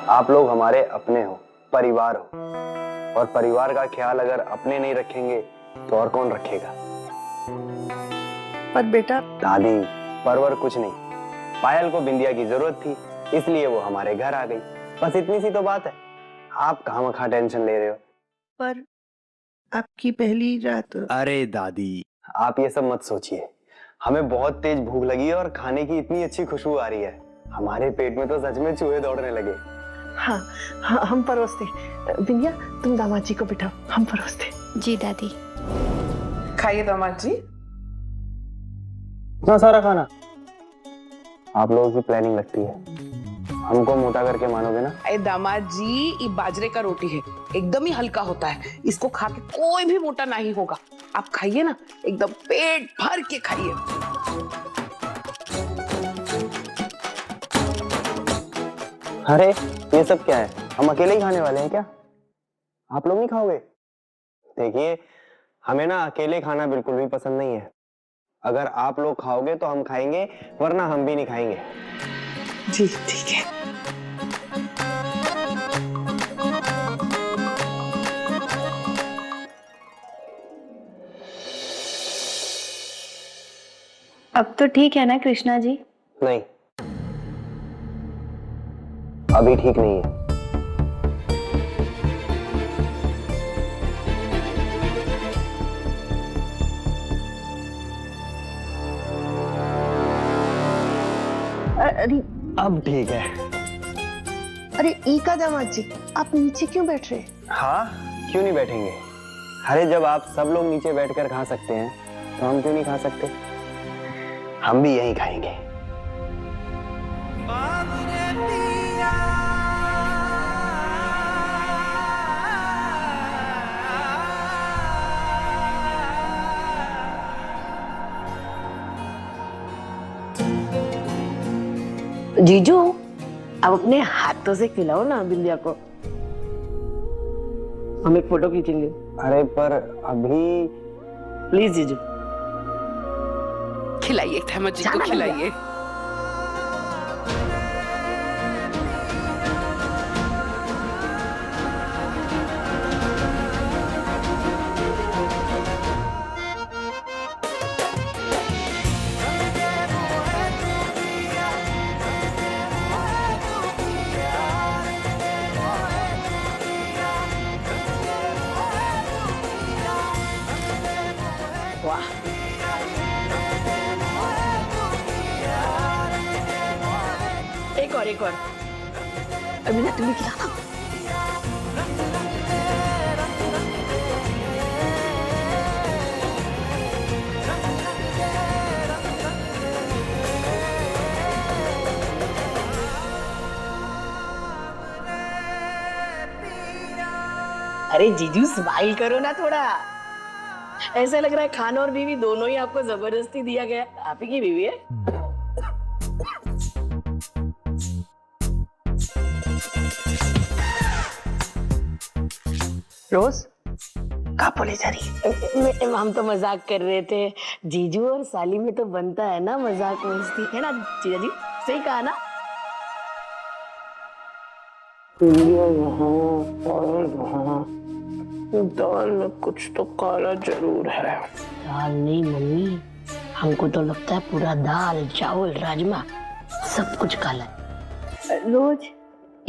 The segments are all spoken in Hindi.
आप लोग हमारे अपने हो, परिवार हो, और परिवार का ख्याल अगर अपने नहीं रखेंगे तो और कौन रखेगा। पर बेटा। दादी, परवर कुछ नहीं, पायल को बिंदिया की जरूरत थी इसलिए वो हमारे घर आ गई, बस इतनी सी तो बात है। आप खामखा टेंशन ले रहे हो। पर आपकी पहली रात। अरे दादी, आप ये सब मत सोचिए। हमें बहुत तेज भूख लगी है और खाने की इतनी अच्छी खुशबू आ रही है, हमारे पेट में तो सच में चूहे दौड़ने लगे। हाँ, हाँ हम परोसते। बिंदिया तुम दामाद जी को बिठाओ, हम परोसते। जी दादी। खाइए दामाद जी। इतना सारा खाना? आप लोगों की प्लानिंग लगती है, हमको मोटा करके मानोगे ना? अरे दामाद जी, ये बाजरे का रोटी है, एकदम ही हल्का होता है, इसको खा के कोई भी मोटा नहीं होगा। आप खाइए ना, एकदम पेट भर के खाइए। अरे ये सब क्या है? हम अकेले ही खाने वाले हैं क्या? आप लोग नहीं खाओगे? देखिए, हमें ना अकेले खाना बिल्कुल भी पसंद नहीं है। अगर आप लोग खाओगे तो हम खाएंगे, वरना हम भी नहीं खाएंगे। जी ठीक है। अब तो ठीक है ना कृष्णा जी? नहीं, अभी ठीक नहीं है। अरे अब ठीक है। अरे ईका दामाद जी, आप नीचे क्यों बैठ रहे? हाँ, क्यों नहीं बैठेंगे? अरे जब आप सब लोग नीचे बैठकर खा सकते हैं तो हम क्यों नहीं खा सकते? हम भी यहीं खाएंगे। जीजू, अब अपने हाथों से खिलाओ ना बिंदिया को, हम एक फोटो खींचेंगे। अरे पर अभी। प्लीज जीजू। खिलाइए दामाद जी को, खिलाइए। वाह, एक और एक और। अभी ना तुम्हें खिलाना। अरे जीजू स्माइल करो ना थोड़ा, ऐसा लग रहा है खाना और बीवी दोनों ही आपको जबरदस्ती दिया गया। आप ही की बीवी है। रोज कहाँ बोले जा रही है? हम तो मजाक कर रहे थे। जीजू और साली में तो बनता है ना मजाक मस्ती, है ना जीजा जी? सही कहा ना? दाल में कुछ तो काला जरूर है। दाल नहीं मम्मी, हमको तो लगता है पूरा दाल चावल राजमा सब कुछ काला है। रोज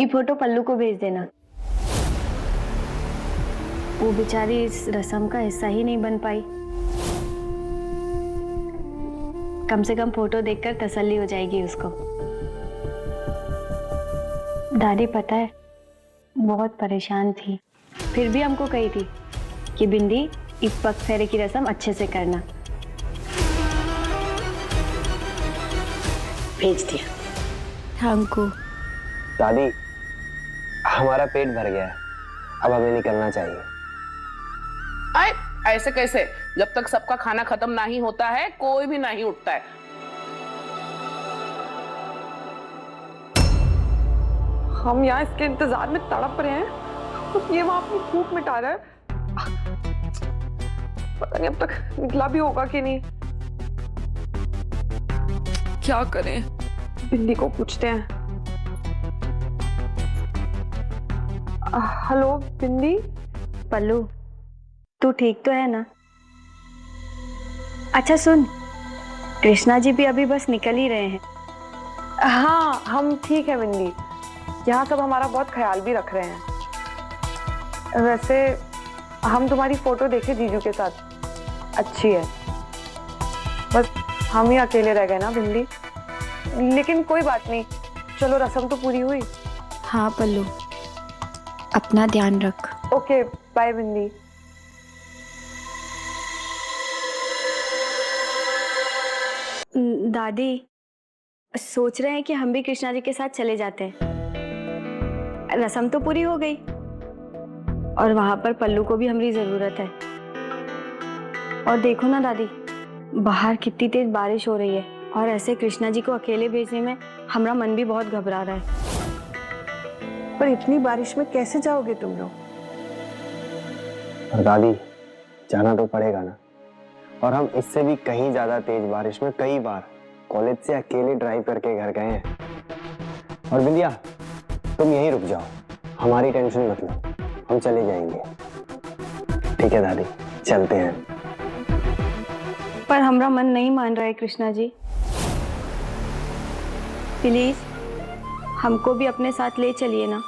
ये फोटो पल्लू को भेज देना, वो बेचारी इस रस्म का हिस्सा ही नहीं बन पाई। कम से कम फोटो देखकर तसल्ली हो जाएगी उसको। दादी पता है बहुत परेशान थी, फिर भी हमको कही थी कि बिंदी इस पग फेरे की रस्म अच्छे से करना। भेज दिया हमको। दादी, हमारा पेट भर गया है, अब हमें निकलना चाहिए। आए, ऐसे कैसे? जब तक सबका खाना खत्म नहीं होता है कोई भी नहीं उठता है। हम यहाँ इसके इंतजार में तड़प रहे हैं, तो ये वहां अपनी भूख मिटा रहा है। पता नहीं अब तक निकला भी होगा कि नहीं। क्या करें? बिंदी को पूछते हैं। हेलो बिंदी। पल्लू, तू ठीक तो है ना? अच्छा सुन, कृष्णा जी भी अभी बस निकल ही रहे हैं। हाँ हम ठीक है बिंदी, यहाँ सब हमारा बहुत ख्याल भी रख रहे हैं। वैसे हम तुम्हारी फोटो देखे जीजू के साथ, अच्छी है। बस हम ही अकेले रह गए ना बिंदी, लेकिन कोई बात नहीं, चलो रस्म तो पूरी हुई। हाँ पल्लू, अपना ध्यान रख। ओके बाय बिंदी। दादी सोच रहे हैं कि हम भी कृष्णा जी के साथ चले जाते हैं। रस्म तो पूरी हो गई और वहां पर पल्लू को भी हमारी जरूरत है। और देखो ना दादी, बाहर कितनी तेज बारिश हो रही है और ऐसे कृष्णा जी को अकेले भेजने में हमारा मन भी बहुत घबरा रहा है। पर इतनी बारिश में कैसे जाओगे तुम लोग? और दादी, जाना तो पड़ेगा ना। और हम इससे भी कहीं ज्यादा तेज बारिश में कई बार कॉलेज से अकेले ड्राइव करके घर गए हैं। और बिंदिया, तुम यहीं रुक जाओ, हमारी टेंशन मत लो, हम चले जाएंगे। ठीक है दादी, चलते हैं। पर हमारा मन नहीं मान रहा है कृष्णा जी, प्लीज हमको भी अपने साथ ले चलिए ना।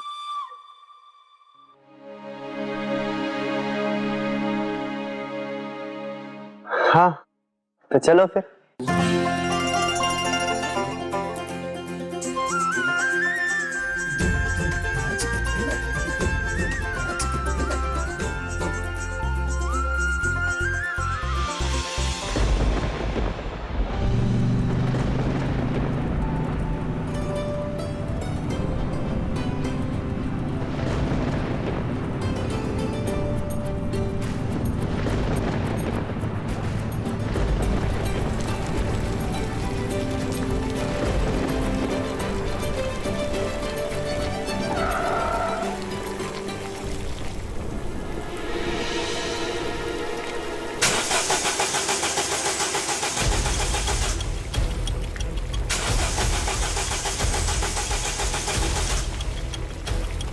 हाँ तो चलो फिर।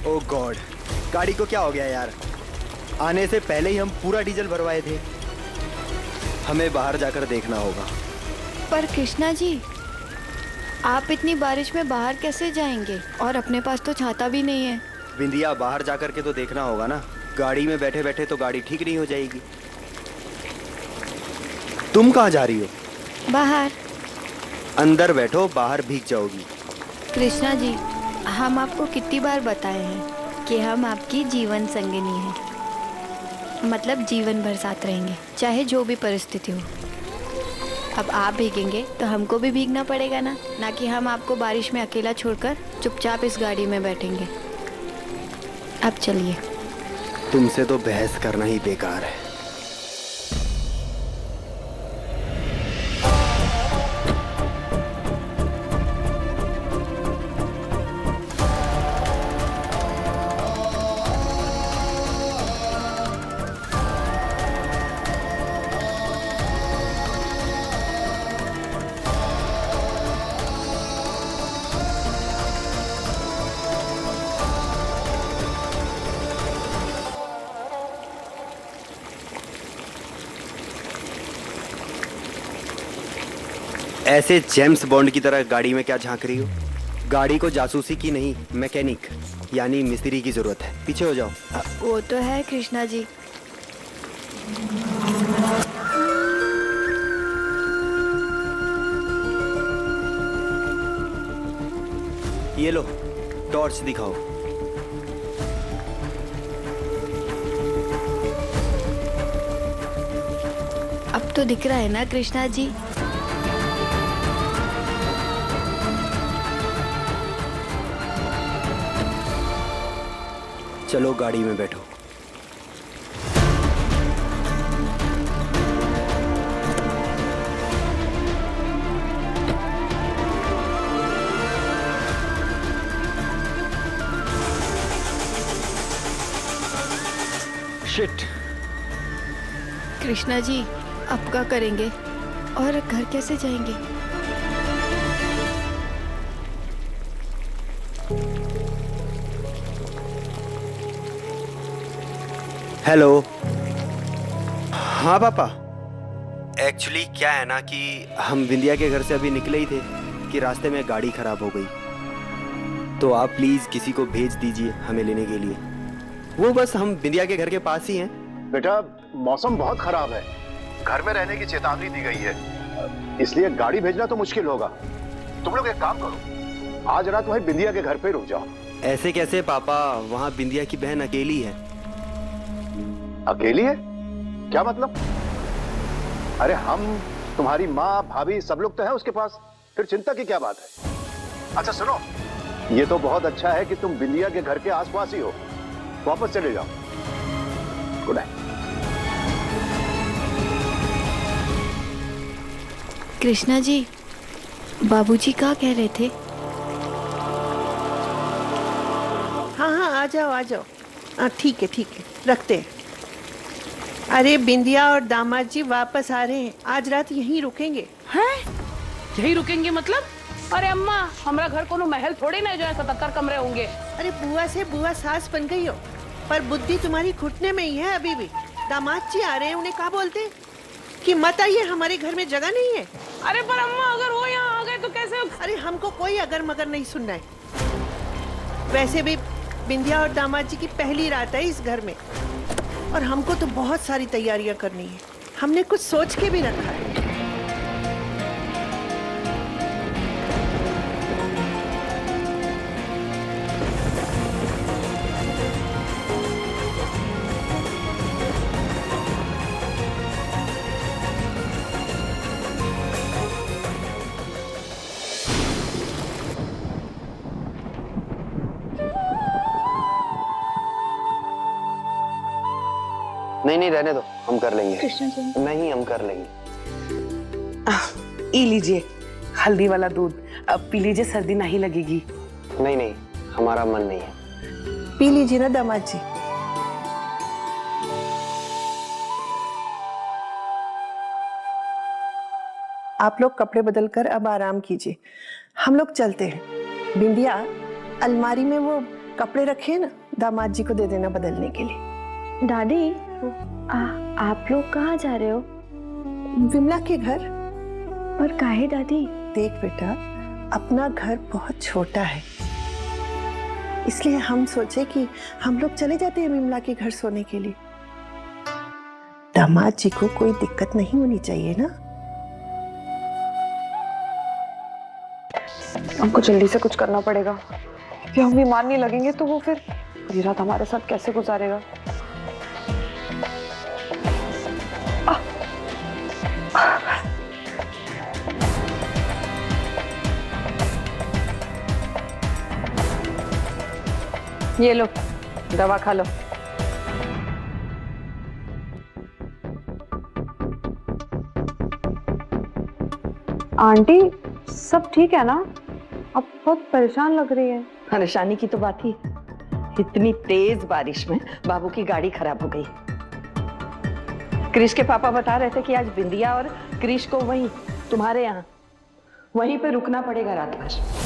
ओह गॉड, गाड़ी को क्या हो गया यार? आने से पहले ही हम पूरा डीजल भरवाए थे। हमें बाहर जाकर देखना होगा। पर कृष्णा जी, आप इतनी बारिश में बाहर कैसे जाएंगे? और अपने पास तो छाता भी नहीं है। बिंदिया, बाहर जाकर के तो देखना होगा ना। गाड़ी में बैठे बैठे तो गाड़ी ठीक नहीं हो जाएगी। तुम कहाँ जा रही हो? बाहर। अंदर बैठो, बाहर भीग जाओगी। कृष्णा जी, हम आपको कितनी बार बताए हैं कि हम आपकी जीवन संगिनी हैं, मतलब जीवन भर साथ रहेंगे, चाहे जो भी परिस्थिति हो। अब आप भीगेंगे तो हमको भी भीगना पड़ेगा ना कि हम आपको बारिश में अकेला छोड़कर चुपचाप इस गाड़ी में बैठेंगे। अब चलिए। तुमसे तो बहस करना ही बेकार है। ऐसे जेम्स बॉन्ड की तरह गाड़ी में क्या झांक रही हो? गाड़ी को जासूसी की नहीं, मैकेनिक यानी मिस्त्री की जरूरत है। पीछे हो जाओ। वो तो है कृष्णा जी। ये लो, टॉर्च दिखाओ। अब तो दिख रहा है ना कृष्णा जी? चलो गाड़ी में बैठो। शिट। कृष्णा जी, अब क्या करेंगे और घर कैसे जाएंगे? हेलो। हाँ पापा, एक्चुअली क्या है ना कि हम बिंदिया के घर से अभी निकले ही थे कि रास्ते में गाड़ी खराब हो गई, तो आप प्लीज किसी को भेज दीजिए हमें लेने के लिए। वो बस हम बिंदिया के घर के पास ही हैं। बेटा मौसम बहुत खराब है, घर में रहने की चेतावनी दी गई है, इसलिए गाड़ी भेजना तो मुश्किल होगा। तुम लोग एक काम करो, आज रात वहीं बिंदिया के घर पे रुक जाओ। ऐसे कैसे पापा, वहाँ बिंदिया की बहन अकेली है। अकेली है? क्या मतलब? अरे हम, तुम्हारी माँ, भाभी सब लोग तो हैं उसके पास, फिर चिंता की क्या बात है? अच्छा सुनो, ये तो बहुत अच्छा है कि तुम बिंदिया के घर के आसपास ही हो, वापस चले जाओ। Good night. कृष्णा जी, बाबूजी क्या कह रहे थे? हाँ हाँ, आ जाओ आ जाओ। हाँ ठीक है रखते हैं। अरे बिंदिया और दामाद जी वापस आ रहे हैं, आज रात यहीं रुकेंगे। हैं? यहीं रुकेंगे मतलब? अरे अम्मा, हमारा घर कोनो महल थोड़ी ना जो है 77 कमरे होंगे। अरे बुआ से बुआ सास बन गई हो, पर बुद्धि तुम्हारी घुटने में ही है अभी भी। दामाद जी आ रहे हैं, उन्हें क्या बोलते कि मत आइए, हमारे घर में जगह नहीं है। अरे पर अम्मा, अगर वो यहाँ आ गए तो कैसे? अरे हमको कोई अगर मगर नहीं सुनना है। वैसे भी बिंदिया और दामाद जी की पहली रात है इस घर में, और हमको तो बहुत सारी तैयारियां करनी है। हमने कुछ सोच के भी रखा है। नहीं रहने दो, हम कर लेंगे। कृष्णा जी, नहीं, हम कर लेंगे। ई लीजिए हल्दी वाला दूध, अब पी लीजिए, सर्दी नहीं लगेगी। नहीं, हमारा मन नहीं है। पी लीजिए ना दामाद जी। आप लोग कपड़े बदलकर अब आराम कीजिए, हम लोग चलते हैं। बिंदिया, अलमारी में वो कपड़े रखे हैं ना, दामाद जी को दे देना बदलने के लिए। दादी, आप लोग कहाँ जा रहे हो? विमला के घर। और काहे दादी? देख बेटा, अपना घर बहुत छोटा है, इसलिए हम सोचे कि हम लोग चले जाते हैं विमला के घर सोने के लिए। दामाद जी को कोई दिक्कत नहीं होनी चाहिए ना। हमको जल्दी से कुछ करना पड़ेगा, क्योंकि हम बीमार नहीं लगेंगे तो वो फिर पूरी रात हमारे साथ कैसे गुजारेगा। ये लो, दवा खा लो। आंटी, सब ठीक है ना? अब बहुत परेशान लग रही है। परेशानी की तो बात ही, इतनी तेज बारिश में बाबू की गाड़ी खराब हो गई। क्रिश के पापा बता रहे थे कि आज बिंदिया और क्रिश को वहीं तुम्हारे यहाँ वहीं पे रुकना पड़ेगा रात भर।